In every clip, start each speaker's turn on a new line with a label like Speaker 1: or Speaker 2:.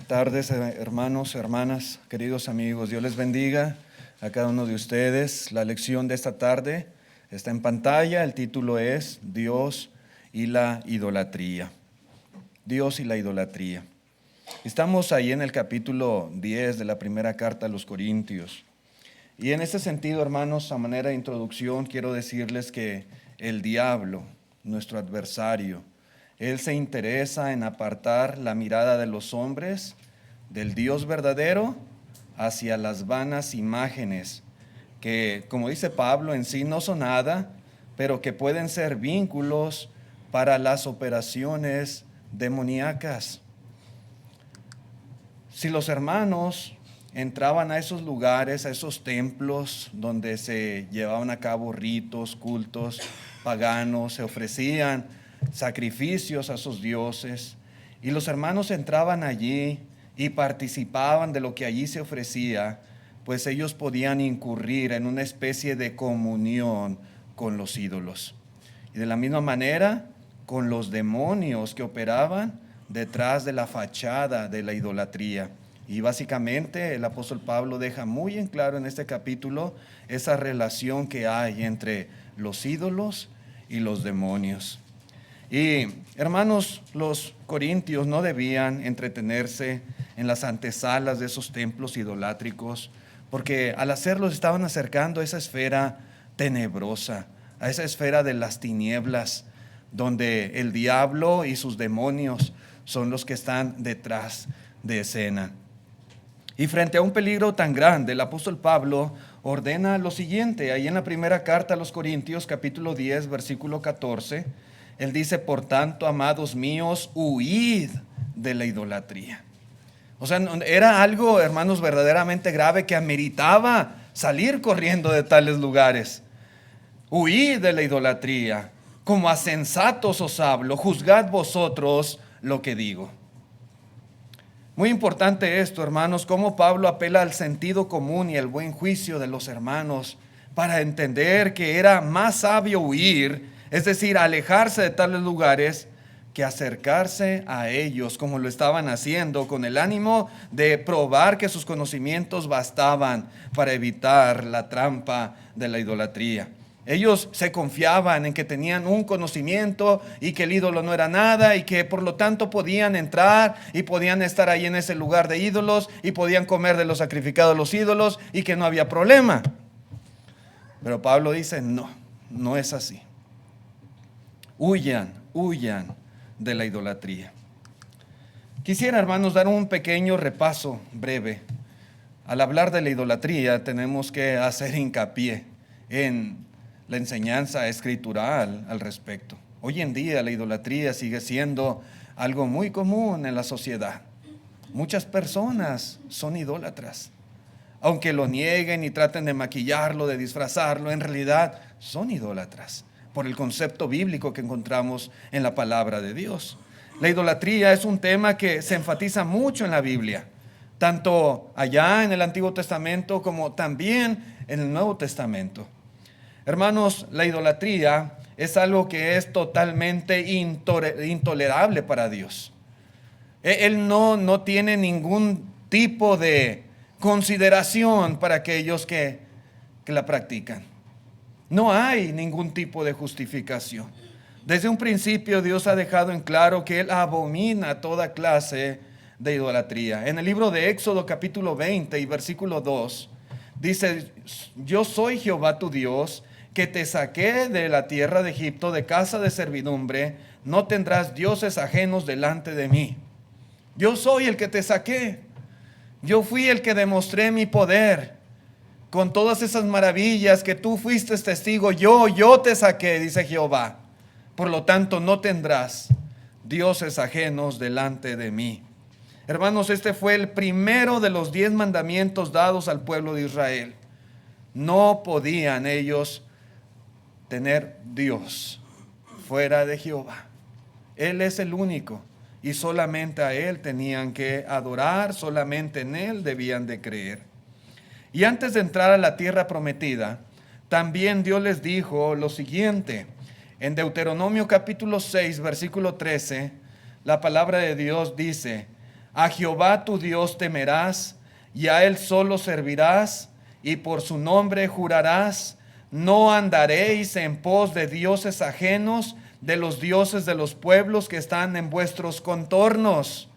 Speaker 1: Tardes, hermanos, hermanas, queridos amigos. Dios les bendiga a cada uno de ustedes. La lección de esta tarde está en pantalla. El título es Dios y la idolatría. Dios y la idolatría. Estamos ahí en el capítulo 10 de la primera carta a los Corintios. Y en ese sentido, hermanos, a manera de introducción, quiero decirles que el diablo, nuestro adversario, él se interesa en apartar la mirada de los hombres del Dios verdadero hacia las vanas imágenes que, como dice Pablo, en sí no son nada, pero que pueden ser vínculos para las operaciones demoníacas. Si los hermanos entraban a esos lugares, a esos templos donde se llevaban a cabo ritos, cultos paganos, se ofrecían sacrificios a sus dioses, y los hermanos entraban allí y participaban de lo que allí se ofrecía, pues ellos podían incurrir en una especie de comunión con los ídolos. Y de la misma manera, con los demonios que operaban detrás de la fachada de la idolatría. Y básicamente el apóstol Pablo deja muy en claro en este capítulo esa relación que hay entre los ídolos y los demonios. Y hermanos, los corintios no debían entretenerse en las antesalas de esos templos idolátricos, porque al hacerlo estaban acercando a esa esfera tenebrosa, a esa esfera de las tinieblas, donde el diablo y sus demonios son los que están detrás de escena. Y frente a un peligro tan grande, el apóstol Pablo ordena lo siguiente, ahí en la primera carta a los Corintios, capítulo 10, versículo 14, él dice: por tanto, amados míos, huid de la idolatría. O sea, era algo, hermanos, verdaderamente grave que ameritaba salir corriendo de tales lugares. Huid de la idolatría, como a sensatos os hablo, juzgad vosotros lo que digo. Muy importante esto, hermanos, cómo Pablo apela al sentido común y al buen juicio de los hermanos para entender que era más sabio huir, es decir, alejarse de tales lugares, que acercarse a ellos como lo estaban haciendo, con el ánimo de probar que sus conocimientos bastaban para evitar la trampa de la idolatría. Ellos se confiaban en que tenían un conocimiento y que el ídolo no era nada y que por lo tanto podían entrar y podían estar ahí en ese lugar de ídolos y podían comer de lo sacrificado a los ídolos y que no había problema. Pero Pablo dice: no, no es así. Huyan de la idolatría. Quisiera, hermanos, dar un pequeño repaso breve. Al hablar de la idolatría tenemos que hacer hincapié en la enseñanza escritural al respecto. Hoy en día la idolatría sigue siendo algo muy común en la sociedad. Muchas personas son idólatras. Aunque lo nieguen y traten de maquillarlo, de disfrazarlo, en realidad son idólatras por el concepto bíblico que encontramos en la palabra de Dios. La idolatría es un tema que se enfatiza mucho en la Biblia, tanto allá en el Antiguo Testamento como también en el Nuevo Testamento. Hermanos, la idolatría es algo que es totalmente intolerable para Dios. Él no tiene ningún tipo de consideración para aquellos que la practican. No hay ningún tipo de justificación. Desde un principio Dios ha dejado en claro que Él abomina toda clase de idolatría. En el libro de Éxodo capítulo 20 y versículo 2 dice: yo soy Jehová tu Dios, que te saqué de la tierra de Egipto, de casa de servidumbre. No tendrás dioses ajenos delante de mí. Yo soy el que te saqué. Yo fui el que demostré mi poder con todas esas maravillas que tú fuiste testigo. Yo te saqué, dice Jehová. Por lo tanto, no tendrás dioses ajenos delante de mí. Hermanos, este fue el primero de los 10 mandamientos dados al pueblo de Israel. No podían ellos tener Dios fuera de Jehová. Él es el único y solamente a Él tenían que adorar, solamente en Él debían de creer. Y antes de entrar a la tierra prometida, también Dios les dijo lo siguiente. En Deuteronomio capítulo 6, versículo 13, la palabra de Dios dice: A Jehová tu Dios temerás, y a él solo servirás, y por su nombre jurarás. No andaréis en pos de dioses ajenos, de los dioses de los pueblos que están en vuestros contornos.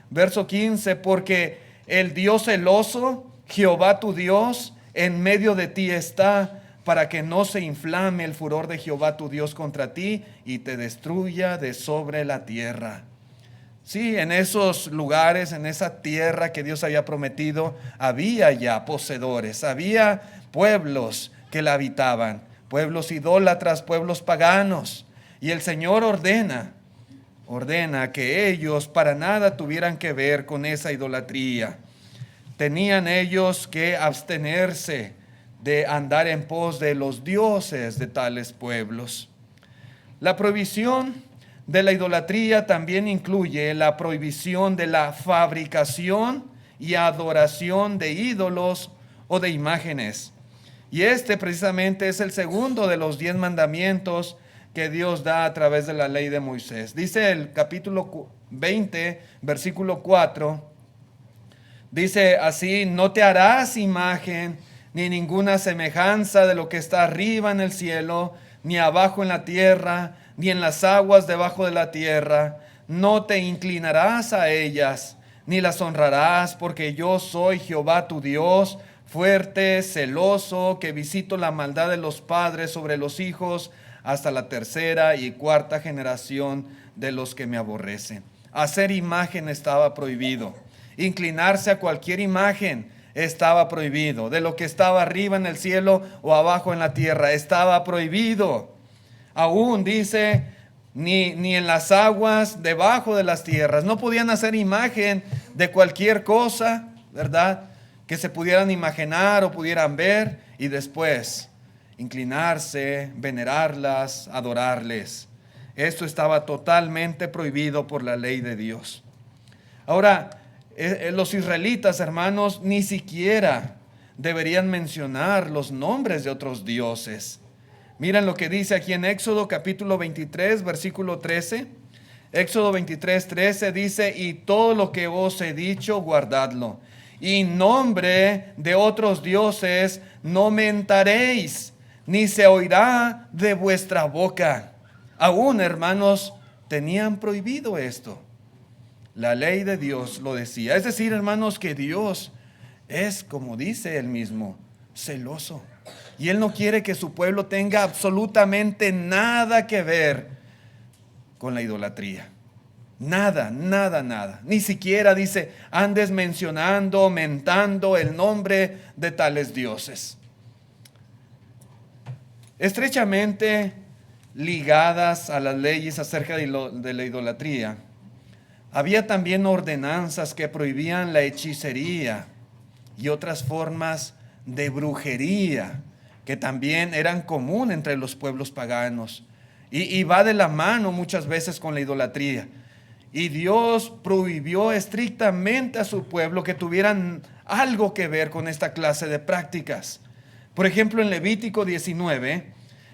Speaker 1: Verso 15, porque el Dios celoso, Jehová tu Dios, en medio de ti está, para que no se inflame el furor de Jehová tu Dios contra ti y te destruya de sobre la tierra. Sí, en esos lugares, en esa tierra que Dios había prometido, había ya poseedores, había pueblos que la habitaban, pueblos idólatras, pueblos paganos. Y el Señor ordena que ellos para nada tuvieran que ver con esa idolatría. Tenían ellos que abstenerse de andar en pos de los dioses de tales pueblos. La prohibición de la idolatría también incluye la prohibición de la fabricación y adoración de ídolos o de imágenes. Y este precisamente es el segundo de los 10 mandamientos que Dios da a través de la ley de Moisés. Dice el capítulo 20, versículo 4, dice así: no te harás imagen ni ninguna semejanza de lo que está arriba en el cielo, ni abajo en la tierra, ni en las aguas debajo de la tierra. No te inclinarás a ellas, ni las honrarás, porque yo soy Jehová tu Dios, fuerte, celoso, que visito la maldad de los padres sobre los hijos, hasta la tercera y cuarta generación de los que me aborrecen. Hacer imagen estaba prohibido. Inclinarse a cualquier imagen estaba prohibido. De lo que estaba arriba en el cielo o abajo en la tierra estaba prohibido. Aún dice, ni en las aguas debajo de las tierras. No podían hacer imagen de cualquier cosa, ¿verdad?, que se pudieran imaginar o pudieran ver y después inclinarse, venerarlas, adorarles. Esto estaba totalmente prohibido por la ley de Dios. Ahora, los israelitas, hermanos, ni siquiera deberían mencionar los nombres de otros dioses. Miren lo que dice aquí en Éxodo capítulo 23, versículo 13. Éxodo 23, 13 dice: y todo lo que os he dicho, guardadlo. Y nombre de otros dioses no mentaréis, ni se oirá de vuestra boca. Aún, hermanos, tenían prohibido esto. La ley de Dios lo decía. Es decir, hermanos, que Dios es, como dice él mismo, celoso. Y él no quiere que su pueblo tenga absolutamente nada que ver con la idolatría. Nada, nada, nada. Ni siquiera dice, andes mencionando, mentando el nombre de tales dioses. Estrechamente ligadas a las leyes acerca de la idolatría, había también ordenanzas que prohibían la hechicería y otras formas de brujería que también eran común entre los pueblos paganos. Y va de la mano muchas veces con la idolatría. Y Dios prohibió estrictamente a su pueblo que tuvieran algo que ver con esta clase de prácticas. Por ejemplo, en Levítico 19,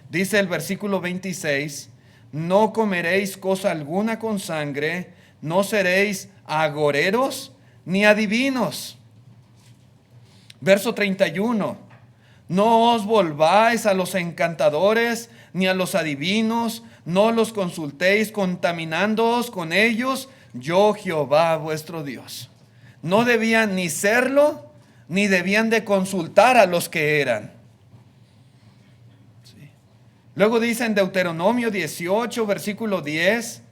Speaker 1: dice el versículo 26, no comeréis cosa alguna con sangre, no seréis agoreros ni adivinos. Verso 31, no os volváis a los encantadores ni a los adivinos, no los consultéis contaminándoos con ellos, yo Jehová vuestro Dios. No debían ni serlo, ni debían de consultar a los que eran. Sí. Luego dice en Deuteronomio 18, versículo 10,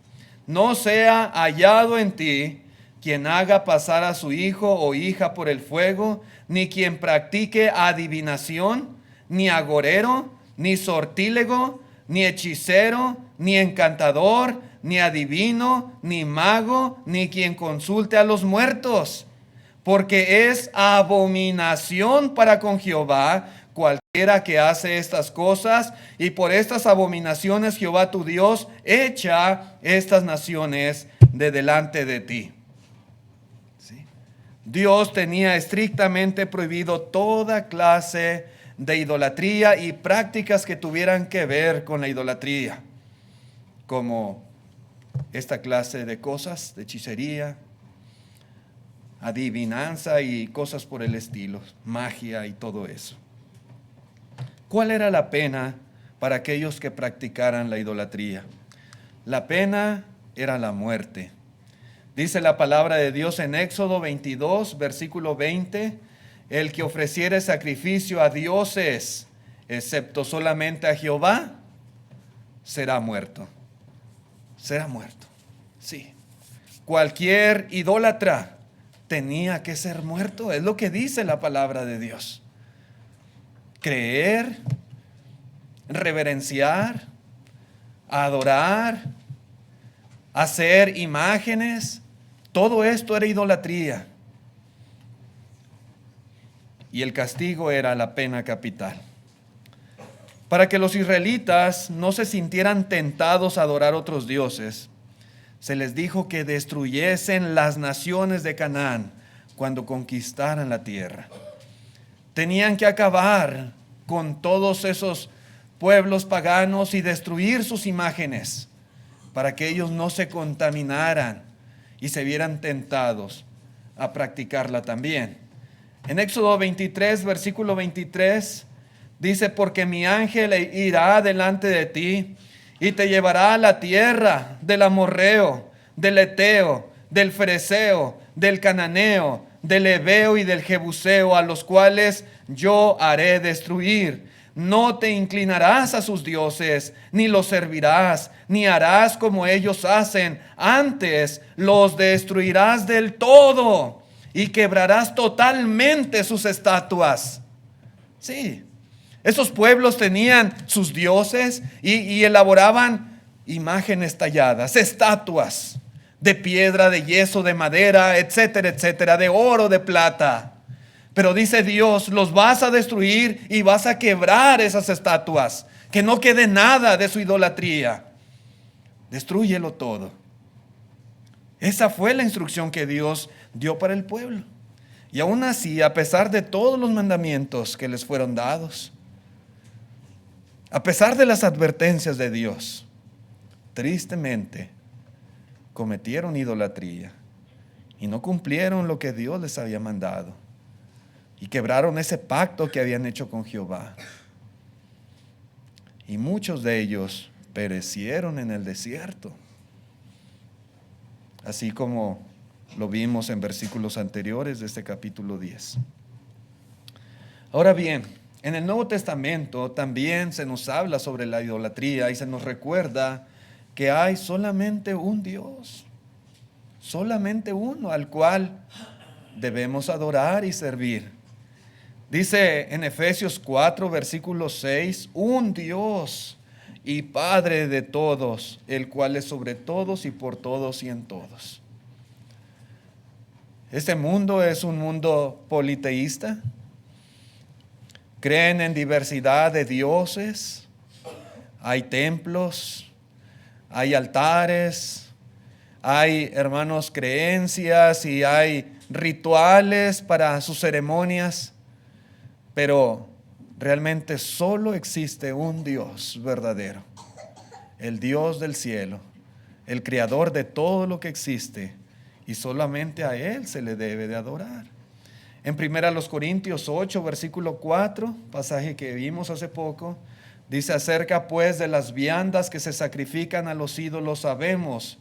Speaker 1: no sea hallado en ti quien haga pasar a su hijo o hija por el fuego, ni quien practique adivinación, ni agorero, ni sortílego, ni hechicero, ni encantador, ni adivino, ni mago, ni quien consulte a los muertos, porque es abominación para con Jehová cualquiera que hace estas cosas, y por estas abominaciones Jehová tu Dios echa estas naciones de delante de ti. ¿Sí? Dios tenía estrictamente prohibido toda clase de idolatría y prácticas que tuvieran que ver con la idolatría, como esta clase de cosas, de hechicería, adivinanza y cosas por el estilo, magia y todo eso. ¿Cuál era la pena para aquellos que practicaran la idolatría? La pena era la muerte. Dice la palabra de Dios en Éxodo 22, versículo 20, el que ofreciere sacrificio a dioses, excepto solamente a Jehová, será muerto. Será muerto. Sí. Cualquier idólatra tenía que ser muerto. Es lo que dice la palabra de Dios. Creer, reverenciar, adorar, hacer imágenes, todo esto era idolatría. Y el castigo era la pena capital. Para que los israelitas no se sintieran tentados a adorar otros dioses, se les dijo que destruyesen las naciones de Canaán cuando conquistaran la tierra. Tenían que acabar con todos esos pueblos paganos y destruir sus imágenes para que ellos no se contaminaran y se vieran tentados a practicarla también. En Éxodo 23, versículo 23, dice, porque mi ángel irá delante de ti y te llevará a la tierra del amorreo, del eteo, del fereceo, del cananeo, del heveo y del jebuseo, a los cuales yo haré destruir. No te inclinarás a sus dioses, ni los servirás, ni harás como ellos hacen. Antes los destruirás del todo y quebrarás totalmente sus estatuas. Sí, esos pueblos tenían sus dioses y elaboraban imágenes talladas, estatuas de piedra, de yeso, de madera, etcétera, etcétera, de oro, de plata. Pero dice Dios, los vas a destruir y vas a quebrar esas estatuas, que no quede nada de su idolatría. Destrúyelo todo. Esa fue la instrucción que Dios dio para el pueblo. Y aún así, a pesar de todos los mandamientos que les fueron dados, a pesar de las advertencias de Dios, tristemente cometieron idolatría y no cumplieron lo que Dios les había mandado y quebraron ese pacto que habían hecho con Jehová. Y muchos de ellos perecieron en el desierto, así como lo vimos en versículos anteriores de este capítulo 10. Ahora bien, en el Nuevo Testamento también se nos habla sobre la idolatría y se nos recuerda que hay solamente un Dios, solamente uno al cual debemos adorar y servir. Dice en Efesios 4, versículo 6, un Dios y Padre de todos, el cual es sobre todos y por todos y en todos. Este mundo es un mundo politeísta. Creen en diversidad de dioses, hay templos, hay altares, hay, hermanos, creencias y hay rituales para sus ceremonias, pero realmente solo existe un Dios verdadero, el Dios del cielo, el creador de todo lo que existe, y solamente a Él se le debe de adorar. En 1 Corintios 8, versículo 4, pasaje que vimos hace poco, dice, acerca pues de las viandas que se sacrifican a los ídolos, sabemos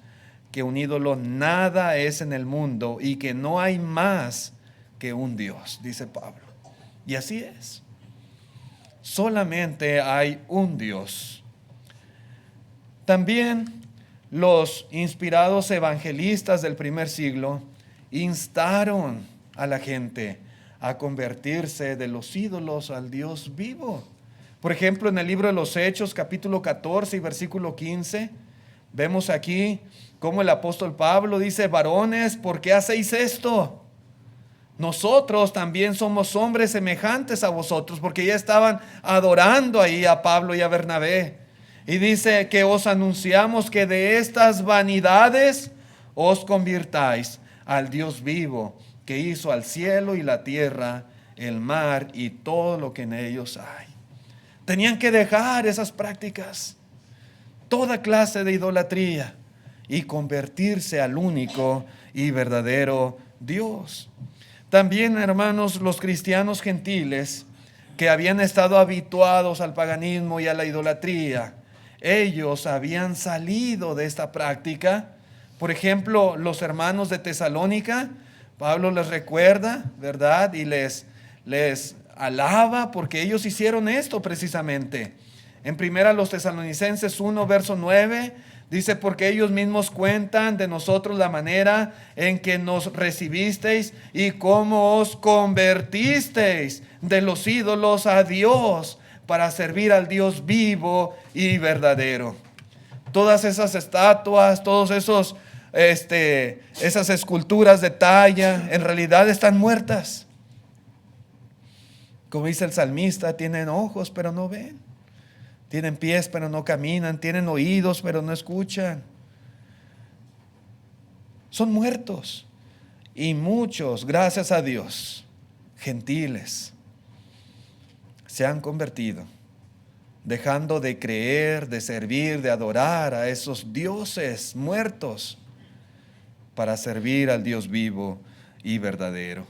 Speaker 1: que un ídolo nada es en el mundo y que no hay más que un Dios, dice Pablo. Y así es. Solamente hay un Dios. También los inspirados evangelistas del primer siglo instaron a la gente a convertirse de los ídolos al Dios vivo. Por ejemplo, en el libro de los Hechos, capítulo 14 y versículo 15, vemos aquí cómo el apóstol Pablo dice, varones, ¿por qué hacéis esto? Nosotros también somos hombres semejantes a vosotros, porque ya estaban adorando ahí a Pablo y a Bernabé. Y dice que os anunciamos que de estas vanidades os convirtáis al Dios vivo, que hizo al cielo y la tierra, el mar y todo lo que en ellos hay. Tenían que dejar esas prácticas, toda clase de idolatría, y convertirse al único y verdadero Dios. También, hermanos, los cristianos gentiles que habían estado habituados al paganismo y a la idolatría, ellos habían salido de esta práctica. Por ejemplo, los hermanos de Tesalónica, Pablo les recuerda, ¿verdad? Y les alaba porque ellos hicieron esto precisamente. En primera los Tesalonicenses 1, verso 9, dice: porque ellos mismos cuentan de nosotros la manera en que nos recibisteis y cómo os convertisteis de los ídolos a Dios para servir al Dios vivo y verdadero. Todas esas estatuas, todos esos esas esculturas de talla, en realidad están muertas. Como dice el salmista, tienen ojos pero no ven, tienen pies pero no caminan, tienen oídos pero no escuchan. Son muertos. Y muchos, gracias a Dios, gentiles, se han convertido, dejando de creer, de servir, de adorar a esos dioses muertos para servir al Dios vivo y verdadero.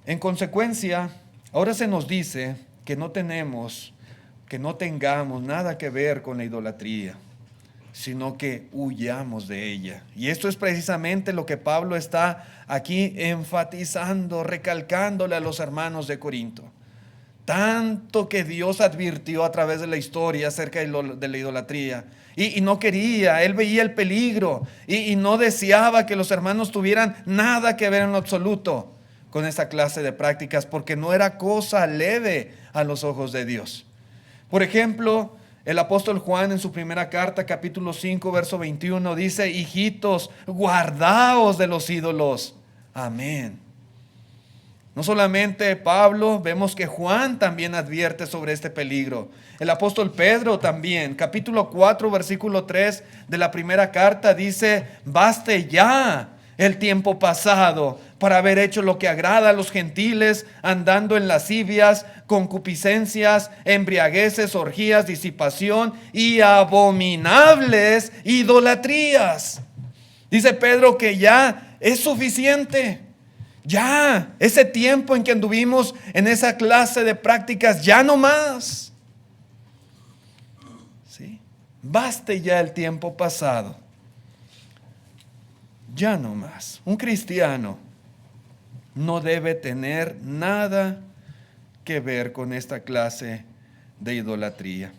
Speaker 1: En consecuencia, ahora se nos dice que no tengamos nada que ver con la idolatría, sino que huyamos de ella. Y esto es precisamente lo que Pablo está aquí enfatizando, recalcándole a los hermanos de Corinto. Tanto que Dios advirtió a través de la historia acerca de la idolatría. Y no quería, él veía el peligro y no deseaba que los hermanos tuvieran nada que ver en lo absoluto con esta clase de prácticas, porque no era cosa leve a los ojos de Dios. Por ejemplo, el apóstol Juan en su primera carta, capítulo 5, verso 21, dice: hijitos, guardaos de los ídolos. Amén. No solamente Pablo, vemos que Juan también advierte sobre este peligro. El apóstol Pedro también, capítulo 4, versículo 3 de la primera carta, dice: baste ya el tiempo pasado para haber hecho lo que agrada a los gentiles, andando en lascivias, concupiscencias, embriagueces, orgías, disipación y abominables idolatrías. Dice Pedro que ya es suficiente. Ya, ese tiempo en que anduvimos en esa clase de prácticas, ya no más. ¿Sí? Baste ya el tiempo pasado. Ya no más. Un cristiano no debe tener nada que ver con esta clase de idolatría.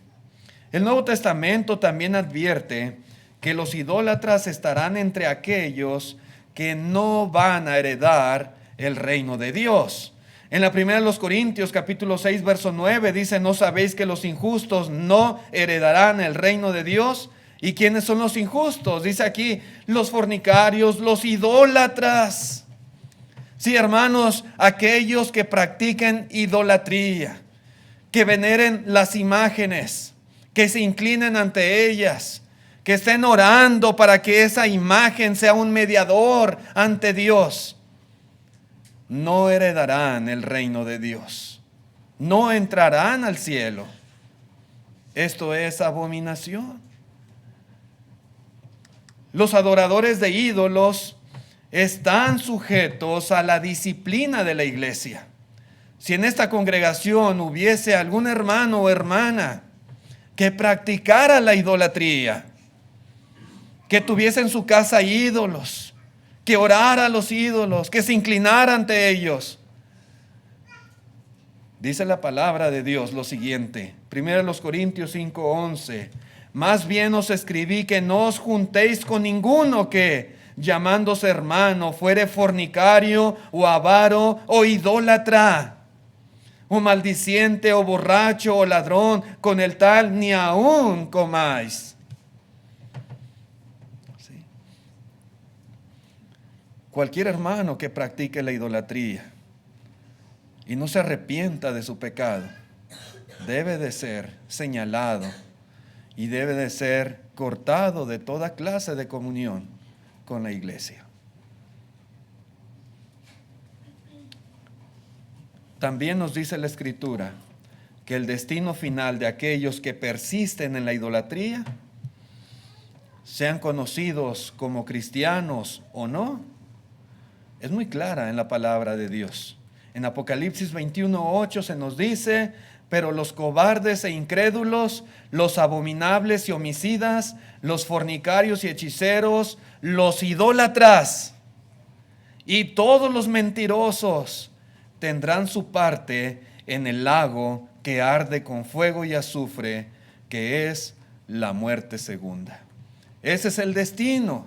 Speaker 1: El Nuevo Testamento también advierte que los idólatras estarán entre aquellos que no van a heredar el reino de Dios. En la primera de los Corintios, capítulo 6, verso 9, dice: ¿no sabéis que los injustos no heredarán el reino de Dios? ¿Y quiénes son los injustos? Dice aquí: los fornicarios, los idólatras. Sí, hermanos, aquellos que practiquen idolatría, que veneren las imágenes, que se inclinen ante ellas, que estén orando para que esa imagen sea un mediador ante Dios, no heredarán el reino de Dios, no entrarán al cielo. Esto es abominación. Los adoradores de ídolos están sujetos a la disciplina de la iglesia. Si en esta congregación hubiese algún hermano o hermana que practicara la idolatría, que tuviese en su casa ídolos, que orara a los ídolos, que se inclinara ante ellos, dice la palabra de Dios lo siguiente, 1 Corintios 5:11: más bien os escribí que no os juntéis con ninguno que, llamándose hermano, fuere fornicario o avaro o idólatra, o maldiciente o borracho o ladrón, con el tal ni aún comáis. ¿Sí? Cualquier hermano que practique la idolatría y no se arrepienta de su pecado, debe de ser señalado y debe de ser cortado de toda clase de comunión con la iglesia. También nos dice la Escritura que el destino final de aquellos que persisten en la idolatría sean conocidos como cristianos o no, es muy clara en la palabra de Dios. En Apocalipsis 21:8 se nos dice: pero los cobardes e incrédulos, los abominables y homicidas, los fornicarios y hechiceros, los idólatras y todos los mentirosos tendrán su parte en el lago que arde con fuego y azufre, que es la muerte segunda. Ese es el destino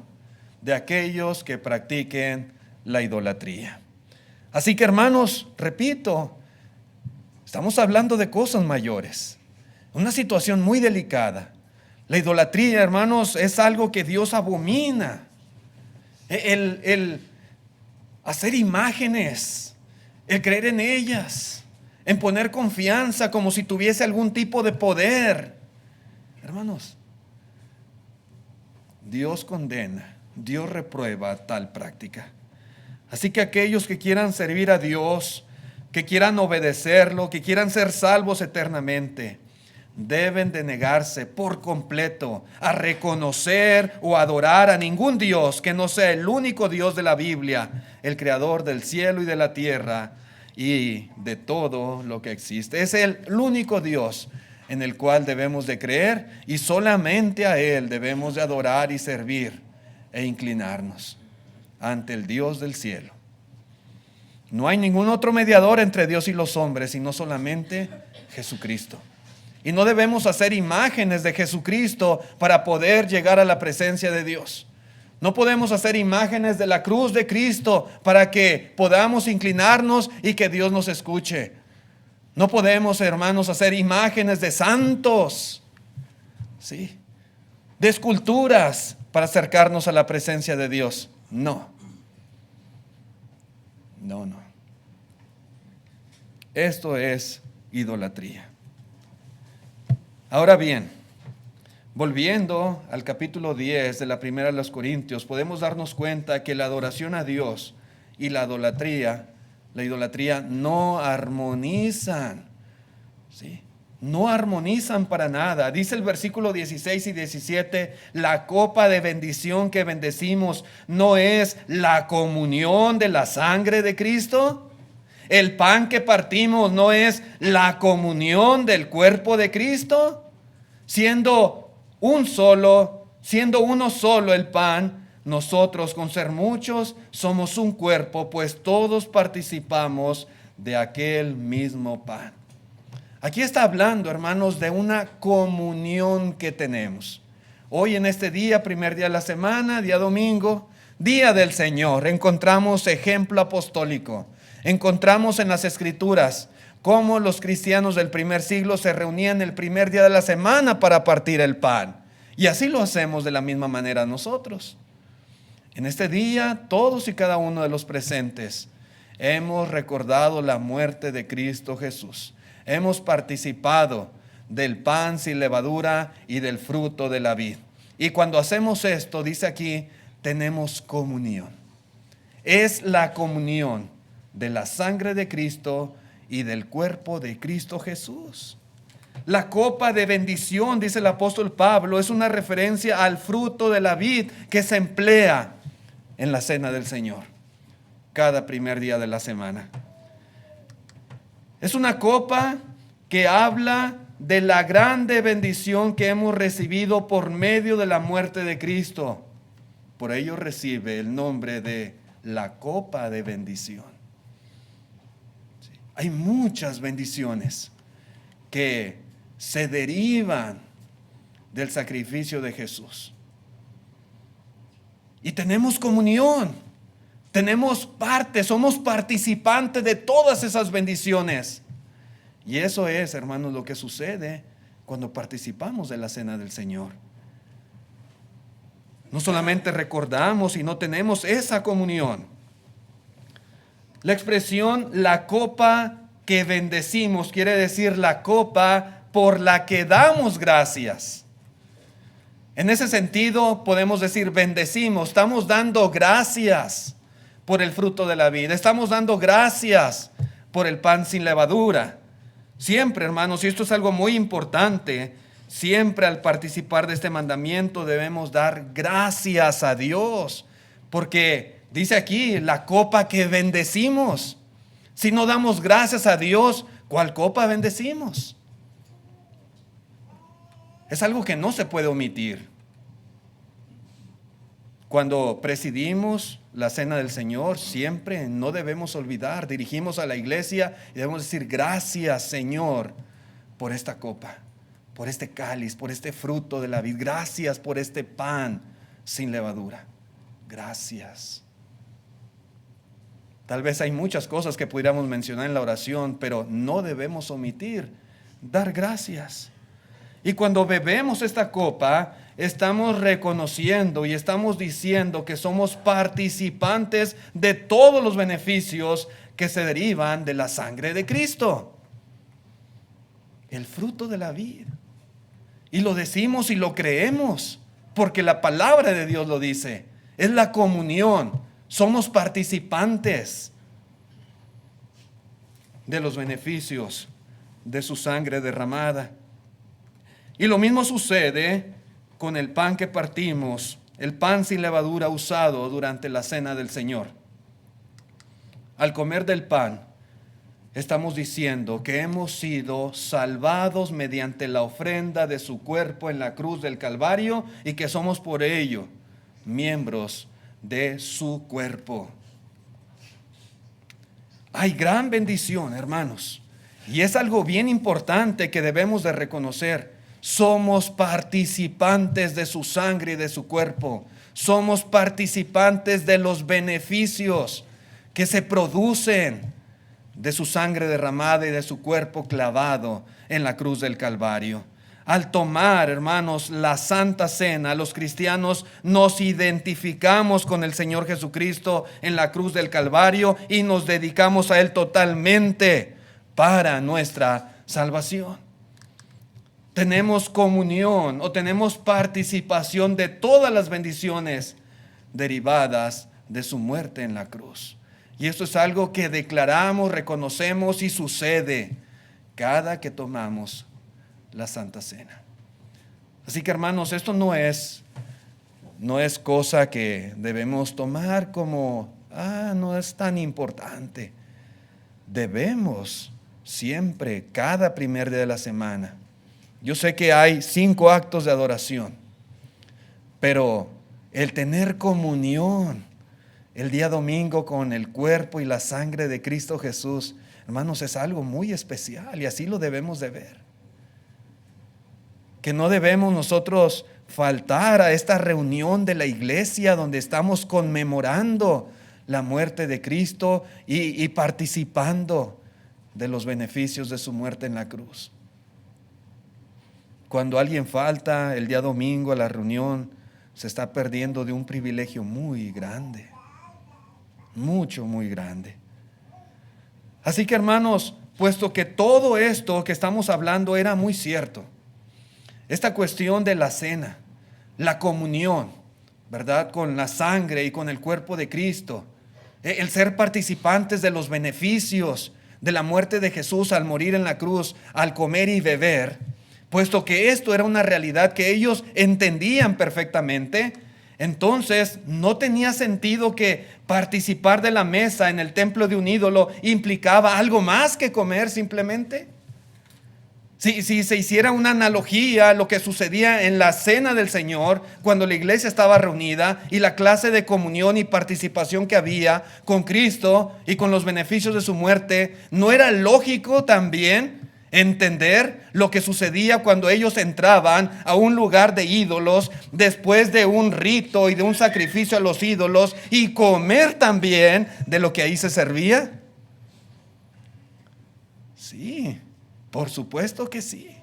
Speaker 1: de aquellos que practiquen la idolatría. Así que, hermanos, repito, estamos hablando de cosas mayores, una situación muy delicada. La idolatría, hermanos, es algo que Dios abomina. El hacer imágenes, el creer en ellas, en poner confianza como si tuviese algún tipo de poder. Hermanos, Dios condena, Dios reprueba tal práctica. Así que aquellos que quieran servir a Dios, que quieran obedecerlo, que quieran ser salvos eternamente, deben de negarse por completo a reconocer o adorar a ningún Dios que no sea el único Dios de la Biblia, el creador del cielo y de la tierra y de todo lo que existe. Es el único Dios en el cual debemos de creer, y solamente a Él debemos de adorar y servir e inclinarnos ante el Dios del cielo. No hay ningún otro mediador entre Dios y los hombres, sino solamente Jesucristo. Y no debemos hacer imágenes de Jesucristo para poder llegar a la presencia de Dios. No podemos hacer imágenes de la cruz de Cristo para que podamos inclinarnos y que Dios nos escuche. No podemos, hermanos, hacer imágenes de santos, ¿sí?, de esculturas para acercarnos a la presencia de Dios. No. Esto es idolatría. Ahora bien, volviendo al capítulo 10 de la primera de los Corintios, podemos darnos cuenta que la adoración a Dios y la idolatría no armonizan, ¿sí? No armonizan para nada. Dice el versículo 16 y 17, la copa de bendición que bendecimos no es la comunión de la sangre de Cristo. El pan que partimos no es la comunión del cuerpo de Cristo. Siendo uno solo el pan, nosotros, con ser muchos, somos un cuerpo, pues todos participamos de aquel mismo pan. Aquí está hablando, hermanos, de una comunión que tenemos. Hoy, en este día, primer día de la semana, día domingo, día del Señor, encontramos ejemplo apostólico. Encontramos en las Escrituras cómo los cristianos del primer siglo se reunían el primer día de la semana para partir el pan. Y así lo hacemos de la misma manera nosotros. En este día, todos y cada uno de los presentes hemos recordado la muerte de Cristo Jesús. Hemos participado del pan sin levadura y del fruto de la vid. Y cuando hacemos esto, dice aquí, tenemos comunión. Es la comunión de la sangre de Cristo y del cuerpo de Cristo Jesús. La copa de bendición, dice el apóstol Pablo, es una referencia al fruto de la vid que se emplea en la cena del Señor cada primer día de la semana. Es una copa que habla de la grande bendición que hemos recibido por medio de la muerte de Cristo. Por ello recibe el nombre de la copa de bendición. Sí. Hay muchas bendiciones que se derivan del sacrificio de Jesús. Y tenemos comunión, tenemos parte, somos participantes de todas esas bendiciones. Y eso es, hermanos, lo que sucede cuando participamos de la cena del Señor. No solamente recordamos, sino tenemos esa comunión. La expresión la copa que bendecimos quiere decir la copa por la que damos gracias. En ese sentido podemos decir bendecimos, estamos dando gracias por el fruto de la vida, estamos dando gracias por el pan sin levadura. Siempre, hermanos, y esto es algo muy importante, Siempre al participar de este mandamiento debemos dar gracias a Dios, porque dice aquí, la copa que bendecimos. Si no damos gracias a Dios, ¿cuál copa bendecimos? Es algo que no se puede omitir. Cuando presidimos la cena del Señor, siempre no debemos olvidar, dirigimos a la iglesia y debemos decir gracias, Señor, por esta copa, por este cáliz, por este fruto de la vid. Gracias por este pan sin levadura. Gracias. Tal vez hay muchas cosas que pudiéramos mencionar en la oración, pero no debemos omitir dar gracias. Y cuando bebemos esta copa, estamos reconociendo y estamos diciendo que somos participantes de todos los beneficios que se derivan de la sangre de Cristo. El fruto de la vid. Y lo decimos y lo creemos, porque la palabra de Dios lo dice. Es la comunión. Somos participantes de los beneficios de su sangre derramada. Y lo mismo sucede con el pan que partimos, el pan sin levadura usado durante la cena del Señor. Al comer del pan, estamos diciendo que hemos sido salvados mediante la ofrenda de su cuerpo en la cruz del Calvario y que somos por ello miembros de su cuerpo. Hay gran bendición, hermanos, y es algo bien importante que debemos de reconocer. Somos participantes de su sangre y de su cuerpo. Somos participantes de los beneficios que se producen de su sangre derramada y de su cuerpo clavado en la cruz del Calvario. Al tomar, hermanos, la Santa Cena, los cristianos nos identificamos con el Señor Jesucristo en la cruz del Calvario y nos dedicamos a Él totalmente para nuestra salvación. Tenemos comunión o tenemos participación de todas las bendiciones derivadas de su muerte en la cruz. Y esto es algo que declaramos, reconocemos y sucede cada que tomamos la Santa Cena. Así que, hermanos, esto no es cosa que debemos tomar como, no es tan importante. Debemos siempre, cada primer día de la semana. Yo sé que hay 5 actos de adoración, pero el tener comunión el día domingo con el cuerpo y la sangre de Cristo Jesús, hermanos, es algo muy especial y así lo debemos de ver. Que no debemos nosotros faltar a esta reunión de la iglesia donde estamos conmemorando la muerte de Cristo y participando de los beneficios de su muerte en la cruz. Cuando alguien falta el día domingo a la reunión, se está perdiendo de un privilegio muy grande, muy grande. Así que, hermanos, puesto que todo esto que estamos hablando era muy cierto, esta cuestión de la cena, la comunión, ¿verdad? Con la sangre y con el cuerpo de Cristo, el ser participantes de los beneficios de la muerte de Jesús al morir en la cruz, al comer y beber, puesto que esto era una realidad que ellos entendían perfectamente, entonces no tenía sentido que participar de la mesa en el templo de un ídolo implicaba algo más que comer simplemente. Si se hiciera una analogía a lo que sucedía en la cena del Señor, cuando la iglesia estaba reunida y la clase de comunión y participación que había con Cristo y con los beneficios de su muerte, ¿no era lógico también entender lo que sucedía cuando ellos entraban a un lugar de ídolos después de un rito y de un sacrificio a los ídolos y comer también de lo que ahí se servía? Sí, por supuesto que sí.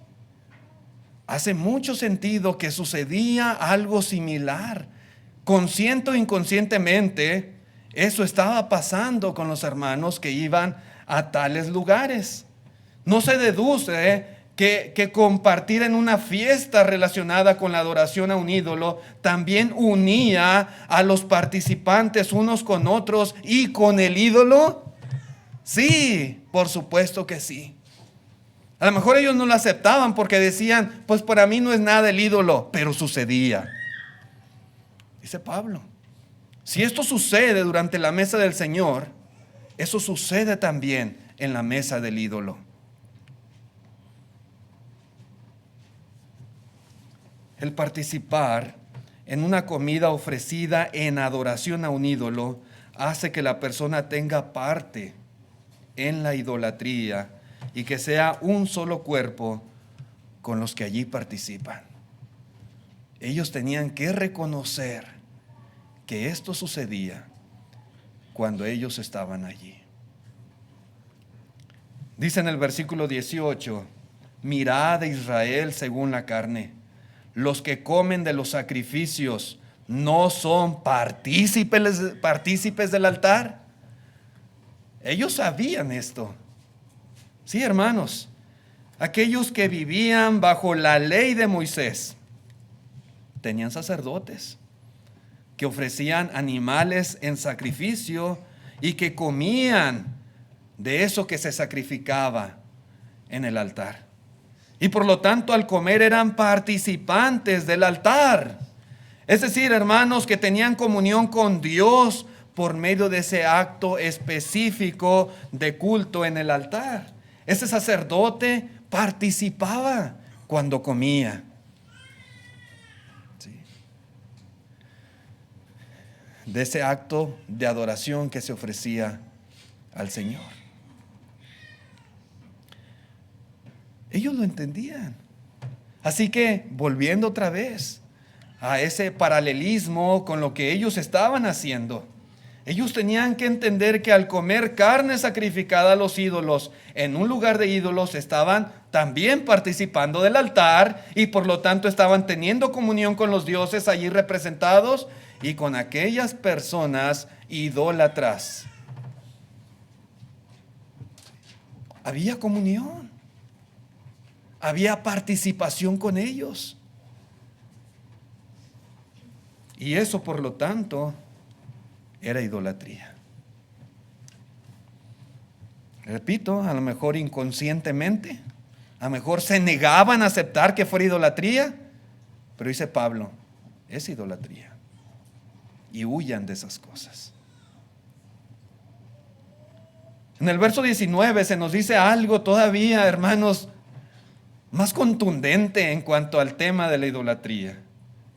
Speaker 1: Hace mucho sentido que sucedía algo similar. Consciente o inconscientemente, eso estaba pasando con los hermanos que iban a tales lugares. No se deduce que compartir en una fiesta relacionada con la adoración a un ídolo también unía a los participantes unos con otros y con el ídolo. Sí, por supuesto que sí. A lo mejor ellos no lo aceptaban porque decían, pues para mí no es nada el ídolo, pero sucedía. Dice Pablo, si esto sucede durante la mesa del Señor, eso sucede también en la mesa del ídolo. El participar en una comida ofrecida en adoración a un ídolo hace que la persona tenga parte en la idolatría y que sea un solo cuerpo con los que allí participan. Ellos tenían que reconocer que esto sucedía cuando ellos estaban allí. Dice en el versículo 18, mirad a Israel según la carne. Los que comen de los sacrificios no son partícipes del altar. Ellos sabían esto. Sí, hermanos, aquellos que vivían bajo la ley de Moisés tenían sacerdotes que ofrecían animales en sacrificio y que comían de eso que se sacrificaba en el altar. Y por lo tanto, al comer eran participantes del altar. Es decir, hermanos, que tenían comunión con Dios por medio de ese acto específico de culto en el altar. Ese sacerdote participaba cuando comía. Sí. De ese acto de adoración que se ofrecía al Señor. Ellos lo entendían. Así que, volviendo otra vez a ese paralelismo con lo que ellos estaban haciendo, ellos tenían que entender que al comer carne sacrificada a los ídolos en un lugar de ídolos, estaban también participando del altar y por lo tanto estaban teniendo comunión con los dioses allí representados y con aquellas personas idólatras. Había comunión. Había participación con ellos. Y eso, por lo tanto, era idolatría. Repito, a lo mejor inconscientemente, a lo mejor se negaban a aceptar que fuera idolatría, pero dice Pablo, es idolatría. Y huyan de esas cosas. En el verso 19 se nos dice algo todavía, hermanos, más contundente en cuanto al tema de la idolatría.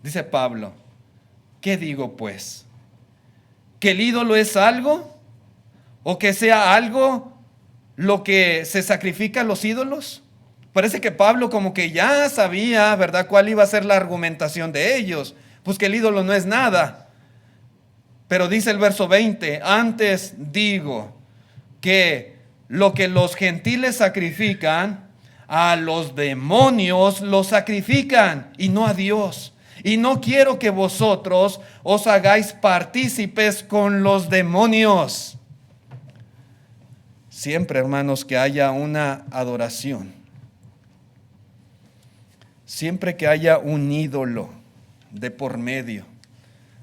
Speaker 1: Dice Pablo, ¿qué digo pues? ¿Que el ídolo es algo? ¿O que sea algo lo que se sacrifica a los ídolos? Parece que Pablo como que ya sabía, ¿verdad?, cuál iba a ser la argumentación de ellos. Pues que el ídolo no es nada. Pero dice el verso 20, antes digo que lo que los gentiles sacrifican, a los demonios los sacrifican y no a Dios. Y no quiero que vosotros os hagáis partícipes con los demonios. Siempre, hermanos, que haya una adoración, siempre que haya un ídolo de por medio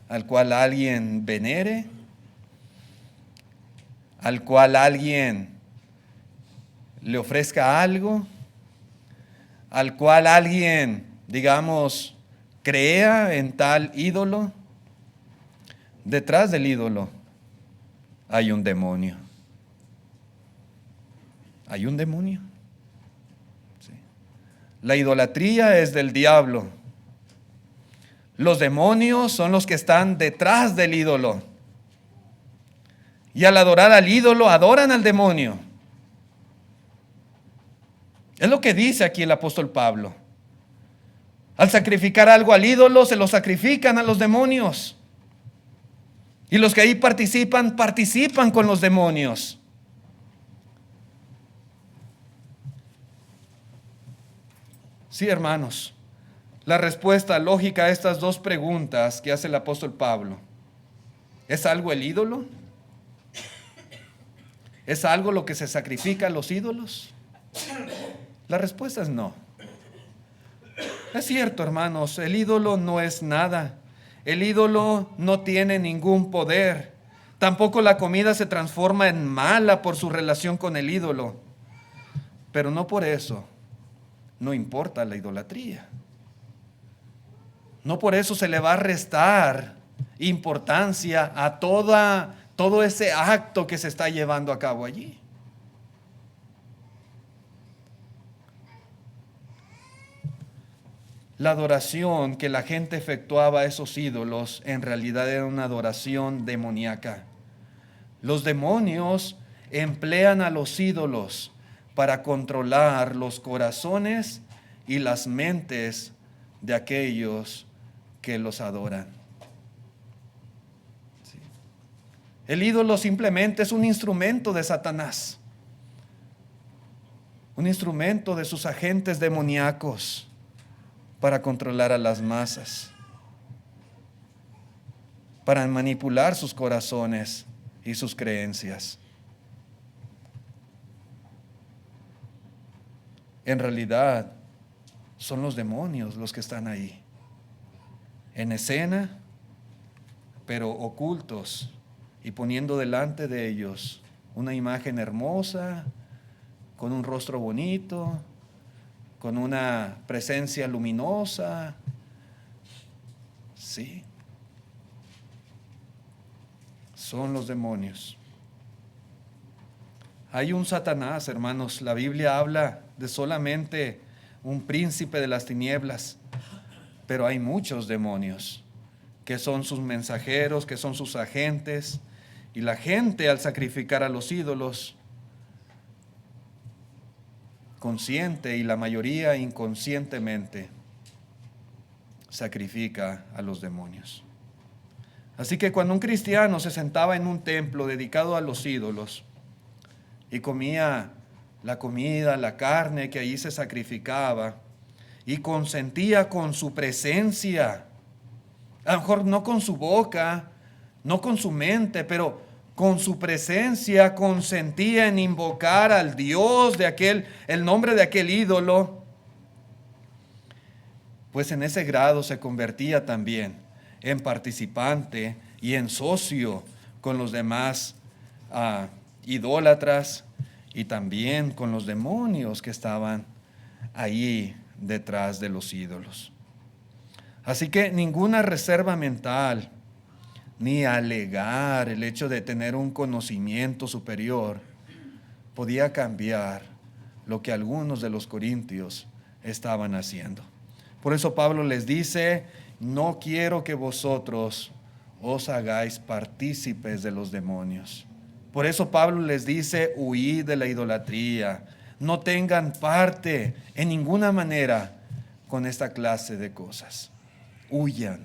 Speaker 1: al cual alguien venere, al cual alguien le ofrezca algo, al cual alguien, digamos, crea en tal ídolo, detrás del ídolo hay un demonio. Hay un demonio. Sí. La idolatría es del diablo. Los demonios son los que están detrás del ídolo. Y al adorar al ídolo, adoran al demonio. Es lo que dice aquí el apóstol Pablo. Al sacrificar algo al ídolo, se lo sacrifican a los demonios. Y los que ahí participan con los demonios. Sí, hermanos, la respuesta lógica a estas dos preguntas que hace el apóstol Pablo, ¿es algo el ídolo? ¿Es algo lo que se sacrifica a los ídolos? La respuesta es no. Es cierto, hermanos, el ídolo no es nada. El ídolo no tiene ningún poder. Tampoco la comida se transforma en mala por su relación con el ídolo. Pero no por eso no importa la idolatría. No por eso se le va a restar importancia a todo ese acto que se está llevando a cabo allí. La adoración que la gente efectuaba a esos ídolos en realidad era una adoración demoníaca. Los demonios emplean a los ídolos para controlar los corazones y las mentes de aquellos que los adoran. Sí. El ídolo simplemente es un instrumento de Satanás, un instrumento de sus agentes demoníacos para controlar a las masas, para manipular sus corazones y sus creencias. En realidad, son los demonios los que están ahí, en escena, pero ocultos, y poniendo delante de ellos una imagen hermosa, con un rostro bonito, con una presencia luminosa. Sí, son los demonios. Hay un Satanás, hermanos. La Biblia habla de solamente un príncipe de las tinieblas, pero hay muchos demonios que son sus mensajeros, que son sus agentes, y la gente, al sacrificar a los ídolos, consciente y la mayoría inconscientemente, sacrifica a los demonios. Así que cuando un cristiano se sentaba en un templo dedicado a los ídolos y comía la comida, la carne que allí se sacrificaba, y consentía con su presencia, a lo mejor no con su boca, no con su mente, pero con su presencia consentía en invocar al Dios de el nombre de aquel ídolo, pues en ese grado se convertía también en participante y en socio con los demás idólatras y también con los demonios que estaban ahí detrás de los ídolos. Así que ninguna reserva mental, ni alegar el hecho de tener un conocimiento superior, podía cambiar lo que algunos de los corintios estaban haciendo. Por eso Pablo les dice: no quiero que vosotros os hagáis partícipes de los demonios. Por eso Pablo les dice: huid de la idolatría. No tengan parte en ninguna manera con esta clase de cosas. Huyan,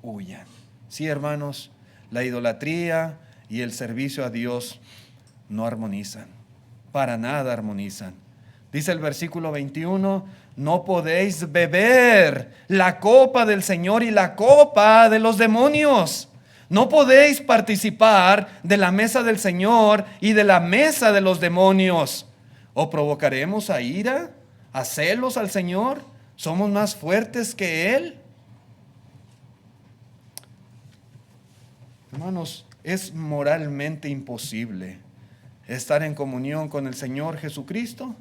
Speaker 1: huyan. Sí, hermanos, la idolatría y el servicio a Dios no armonizan, para nada armonizan. Dice el versículo 21, no podéis beber la copa del Señor y la copa de los demonios. No podéis participar de la mesa del Señor y de la mesa de los demonios. ¿O provocaremos a ira, a celos al Señor? ¿Somos más fuertes que Él? Hermanos, es moralmente imposible estar en comunión con el Señor Jesucristo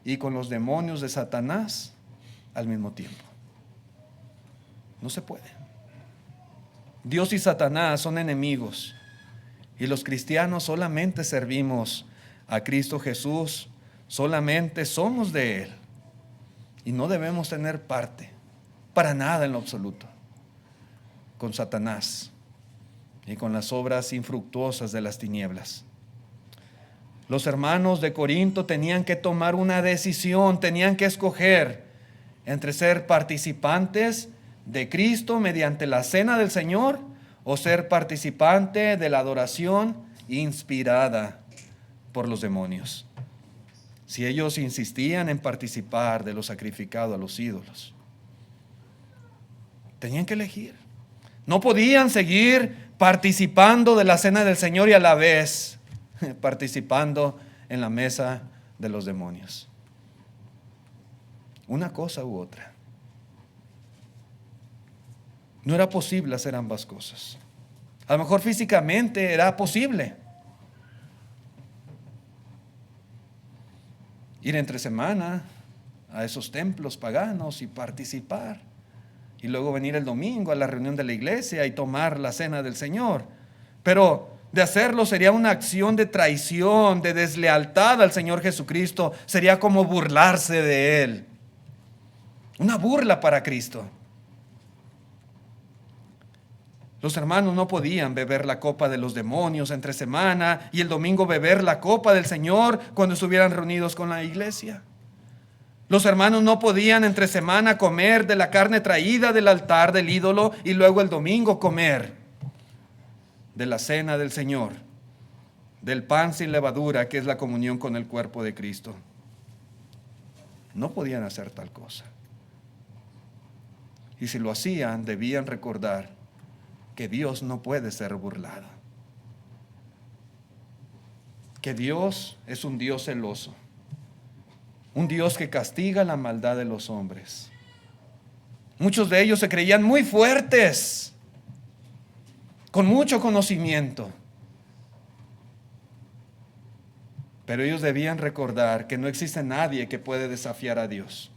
Speaker 1: y con los demonios de Satanás al mismo tiempo. No se puede. Dios y Satanás son enemigos, y los cristianos solamente servimos a Cristo Jesús, solamente somos de Él, y no debemos tener parte, para nada en lo absoluto, con Satanás y con las obras infructuosas de las tinieblas. Los hermanos de Corinto tenían que tomar una decisión, tenían que escoger entre ser participantes de Cristo mediante la cena del Señor o ser participante de la adoración inspirada por los demonios. Si ellos insistían en participar de lo sacrificado a los ídolos, tenían que elegir. No podían seguir participando de la cena del Señor y a la vez participando en la mesa de los demonios. Una cosa u otra. No era posible hacer ambas cosas. A lo mejor físicamente era posible, ir entre semana a esos templos paganos y participar. Y luego venir el domingo a la reunión de la iglesia y tomar la cena del Señor. Pero de hacerlo sería una acción de traición, de deslealtad al Señor Jesucristo. Sería como burlarse de Él. Una burla para Cristo. Los hermanos no podían beber la copa de los demonios entre semana y el domingo beber la copa del Señor cuando estuvieran reunidos con la iglesia. Los hermanos no podían entre semana comer de la carne traída del altar del ídolo y luego el domingo comer de la cena del Señor, del pan sin levadura, que es la comunión con el cuerpo de Cristo. No podían hacer tal cosa. Y si lo hacían, debían recordar que Dios no puede ser burlado. Que Dios es un Dios celoso. Un Dios que castiga la maldad de los hombres. Muchos de ellos se creían muy fuertes, con mucho conocimiento. Pero ellos debían recordar que no existe nadie que puede desafiar a Dios.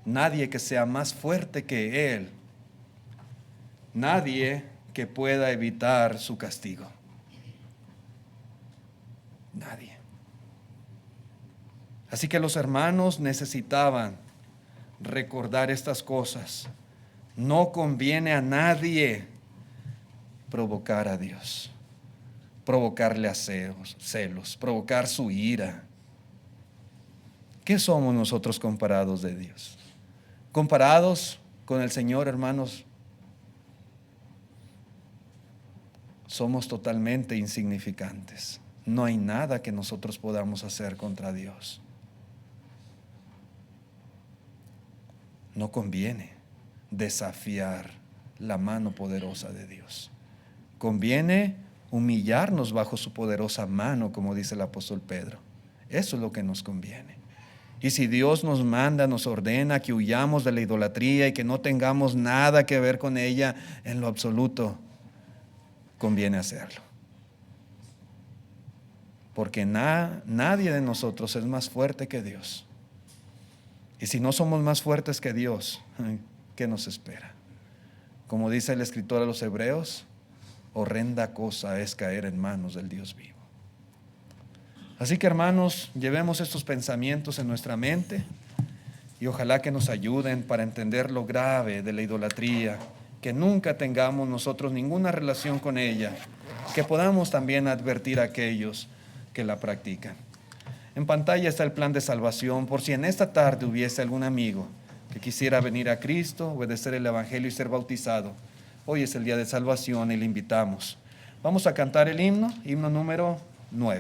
Speaker 1: Nadie que sea más fuerte que Él. Nadie que pueda evitar su castigo. Nadie. Así que los hermanos necesitaban recordar estas cosas. No conviene a nadie provocar a Dios, provocarle a celos, provocar su ira. ¿Qué somos nosotros comparados de Dios? Comparados con el Señor, hermanos, somos totalmente insignificantes. No hay nada que nosotros podamos hacer contra Dios. No conviene desafiar la mano poderosa de Dios. Conviene humillarnos bajo su poderosa mano, como dice el apóstol Pedro. Eso es lo que nos conviene. Y si Dios nos manda, nos ordena que huyamos de la idolatría y que no tengamos nada que ver con ella en lo absoluto, conviene hacerlo. Porque nadie de nosotros es más fuerte que Dios. Y si no somos más fuertes que Dios, ¿qué nos espera? Como dice el escritor a los Hebreos, horrenda cosa es caer en manos del Dios vivo. Así que, hermanos, llevemos estos pensamientos en nuestra mente y ojalá que nos ayuden para entender lo grave de la idolatría, que nunca tengamos nosotros ninguna relación con ella, que podamos también advertir a aquellos que la practican. En pantalla está el plan de salvación, por si en esta tarde hubiese algún amigo que quisiera venir a Cristo, obedecer el Evangelio y ser bautizado. Hoy es el día de salvación y le invitamos. Vamos a cantar el himno número 9.